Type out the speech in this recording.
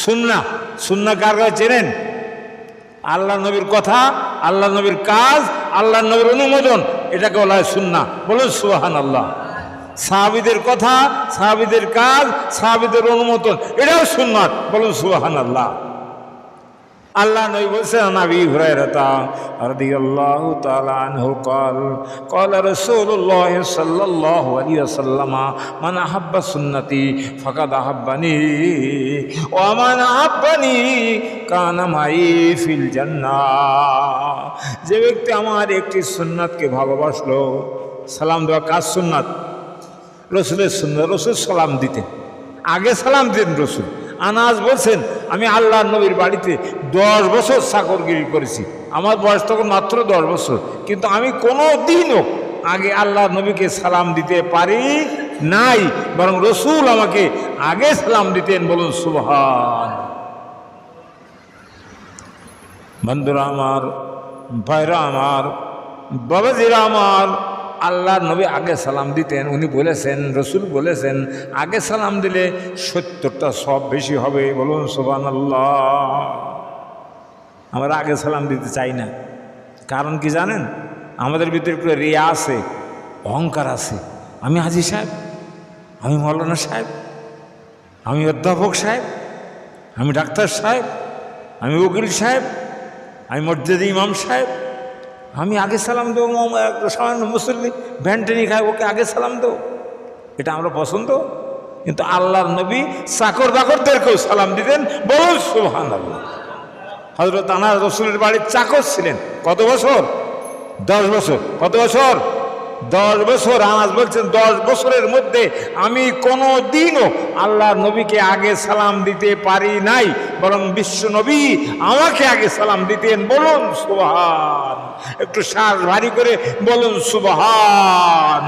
সুন্নাহ। সুন্নাহ কার কাছে চেনেন? আল্লাহ নবীর কথা, আল্লাহ নবীর কাজ, আল্লাহ নবীর অনুমোদন, এটাকে বলা হয় সুন্নাহ। বলুন সুবহানাল্লাহ। সাহাবীদের কথা, সাহাবীদের কাজ, সাহাবীদের অনুমোদন, এটাও সুন্নাত। বলুন সুবহানাল্লাহ। আল্লাহ নবী বলেছেন, আবি হুরায়রা রাদিয়াল্লাহু তাআলা আনহু قال قال رسول الله صلى الله عليه وسلم من احب سنتي فقد احبني ومن احبني كان معي في الجنه। যে ব্যক্তি আমার একটি সুন্নাতকে ভালোবাসলো, সালাম দেওয়া কাজ সুন্নাত, রসুলের সুন্নাত। রসুল সালাম দিতেন, আগে সালাম দিতেন রসুল। আনাস বলছেন, আমি আল্লাহ নবীর বাড়িতে 10 বছর চাকরগিরি করেছি। আমার বয়স তখন মাত্র 10 বছর, কিন্তু আমি কোনো দিনও আগে আল্লাহ নবীকে সালাম দিতে পারি নাই, বরং রসুল আমাকে আগে সালাম দিতেন। বলুন সুবহান। বন্ধুরা আমার, ভাইরা আমার, বাবাজিরা আমার, আল্লাহ নবী আগে সালাম দিতেন। উনি বলেছেন, রসুল বলেছেন, আগে সালাম দিলে 70টা সব বেশি হবে। বলুন সুবহানাল্লাহ। আমরা আগে সালাম দিতে চাই না, কারণ কি জানেন? আমাদের ভিতরে একটু রিয়া আছে, অহংকার আছে। আমি হাজী সাহেব, আমি মৌলানা সাহেব, আমি অধ্যাপক সাহেব, আমি ডাক্তার সাহেব, আমি উকিল সাহেব, আমি মসজিদে ইমাম সাহেব, আমি আগে সালাম দেবো। সামান্য মুসল্লি ভ্যান্টেনি খায়, ওকে আগে সালাম দেবো, এটা আমরা পছন্দ। কিন্তু আল্লাহর নবী চাকর বাকরদেরকেও সালাম দিতেন। বলুন সুবহানাল্লাহ। হযরত আনাস রসুলের বাড়ির চাকর ছিলেন কত বছর? 10 বছর। কত বছর? 10 বছর। আনাস বলছেন, 10 বছরের মধ্যে আমি কোনো দিনও আল্লাহর নবীকে আগে সালাম দিতে পারি নাই, বরং বিশ্ব নবী আমাকে আগে সালাম দিতেন। বলুন সুবহান। একটু শ্বাস ভারী করে বলুন সুবহান।